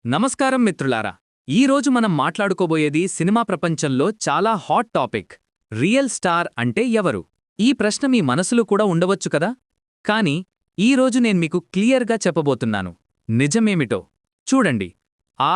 నమస్కారం మిత్రులారా, ఈరోజు మనం మాట్లాడుకోబోయేది సినిమా ప్రపంచంలో చాలా హాట్ టాపిక్. రియల్ స్టార్ అంటే ఎవరు? ఈ ప్రశ్న మీ మనసులో కూడా ఉండవచ్చు కదా. కానీ ఈరోజు నేను మీకు క్లియర్గా చెప్పబోతున్నాను నిజమేమిటో. చూడండి,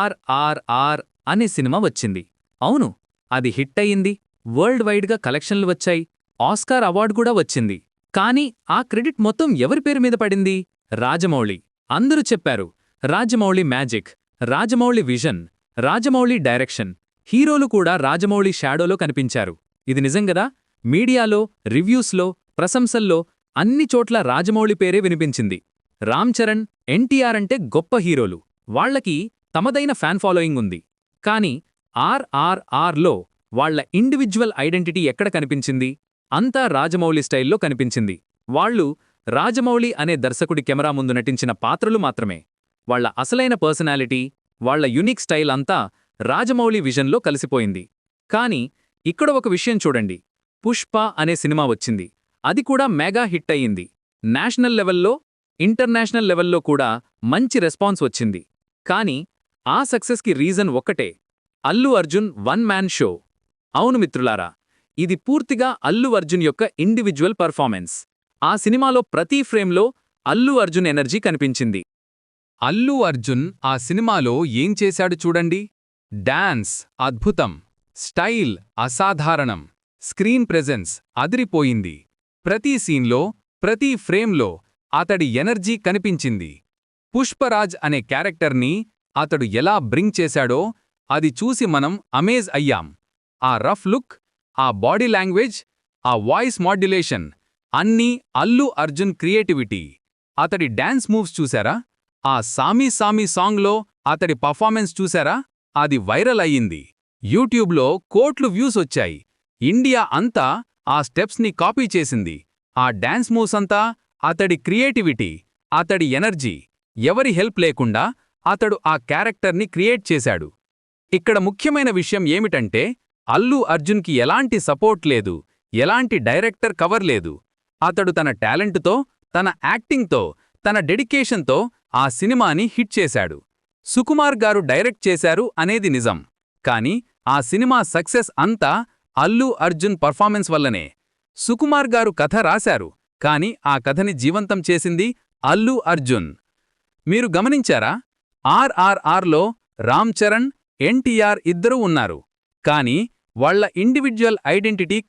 RRR అనే సినిమా వచ్చింది. అవును, అది హిట్ అయ్యింది, వరల్డ్ వైడ్గా కలెక్షన్లు వచ్చాయి, ఆస్కార్ అవార్డు కూడా వచ్చింది. కానీ ఆ క్రెడిట్ మొత్తం ఎవరి పేరు మీద పడింది? రాజమౌళి. అందరూ చెప్పారు, Rajamouli magic, Rajamouli vision, Rajamouli direction. హీరోలు కూడా రాజమౌళి షాడోలో కనిపించారు. ఇది నిజంగదా? మీడియాలో, రివ్యూస్లో, ప్రశంసల్లో అన్ని చోట్ల రాజమౌళి పేరే వినిపించింది. రామ్ చరణ్, ఎన్టీఆర్ అంటే గొప్ప హీరోలు, వాళ్లకి తమదైన ఫ్యాన్ ఫాలోయింగ్ ఉంది. కానీ RRRలో వాళ్ల ఇండివిడ్యువల్ ఐడెంటిటీ ఎక్కడ కనిపించింది? అంతా రాజమౌళి స్టైల్లో కనిపించింది. వాళ్లు రాజమౌళి అనే దర్శకుడి కెమెరా ముందు నటించిన పాత్రలు మాత్రమే. వాళ్ల అసలైన పర్సనాలిటీ, వాళ్ల యునిక్ స్టైల్ అంతా రాజమౌళి విజన్లో కలిసిపోయింది. కానీ ఇక్కడ ఒక విషయం చూడండి, పుష్ప అనే సినిమా వచ్చింది, అది కూడా మెగా హిట్ అయ్యింది. నేషనల్ లెవెల్లో, ఇంటర్నేషనల్ లెవెల్లో కూడా మంచి రెస్పాన్స్ వచ్చింది. కానీ ఆ సక్సెస్కి రీజన్ ఒక్కటే, Allu Arjun one man show. అవును మిత్రులారా, ఇది పూర్తిగా అల్లు అర్జున్ యొక్క ఇండివిడ్యువల్ పర్ఫార్మెన్స్. ఆ సినిమాలో ప్రతి ఫ్రేమ్లో అల్లు అర్జున్ ఎనర్జీ కనిపించింది. అల్లు అర్జున్ ఆ సినిమాలో ఏం చేశాడు చూడండి. డాన్స్ అద్భుతం, స్టైల్ అసాధారణం, స్క్రీన్ ప్రెజెన్స్ అదిరిపోయింది. ప్రతి సీన్లో, ప్రతి ఫ్రేమ్లో అతడి ఎనర్జీ కనిపించింది. పుష్పరాజ్ అనే క్యారెక్టర్ని అతడు ఎలా బ్రింగ్ చేశాడో అది చూసి మనం అమేజ్ అయ్యాం. ఆ రఫ్ లుక్, ఆ బాడీ లాంగ్వేజ్, ఆ వాయిస్ మాడ్యులేషన్ అన్నీ అల్లు అర్జున్ క్రియేటివిటీ. అతడి డాన్స్ మూవ్స్ చూశారా? ఆ సామీ సామీ సాంగ్లో అతడి పర్ఫార్మెన్స్ చూశారా? అది వైరల్ అయ్యింది. యూట్యూబ్లో కోట్లు వ్యూస్ వచ్చాయి. ఇండియా అంతా ఆ స్టెప్స్ని కాపీ చేసింది. ఆ డాన్స్ మూవ్స్ అంతా అతడి క్రియేటివిటీ, అతడి ఎనర్జీ. ఎవరి హెల్ప్ లేకుండా అతడు ఆ క్యారెక్టర్ని క్రియేట్ చేశాడు. ఇక్కడ ముఖ్యమైన విషయం ఏమిటంటే, అల్లు అర్జున్కి ఎలాంటి సపోర్ట్ లేదు, ఎలాంటి డైరెక్టర్ కవర్ లేదు. అతడు తన టాలెంటుతో, తన యాక్టింగ్తో, తన డెడికేషన్తో ఆ సినిమాని హిట్ చేశాడు. సుకుమార్ గారు డైరెక్ట్ చేశారు అనేది నిజం. కానీ ఆ సినిమా సక్సెస్ అంతా అల్లు అర్జున్ పర్ఫార్మెన్స్ వల్లనే. సుకుమార్ గారు కథ రాశారు, కానీ ఆ కథని జీవంతం చేసింది అల్లు అర్జున్. మీరు గమనించారా? RRRలో రామ్ చరణ్, ఎన్టీఆర్ ఇద్దరూ ఉన్నారు, కానీ వాళ్ల ఇండివిడ్యువల్ ఐడెంటిటీ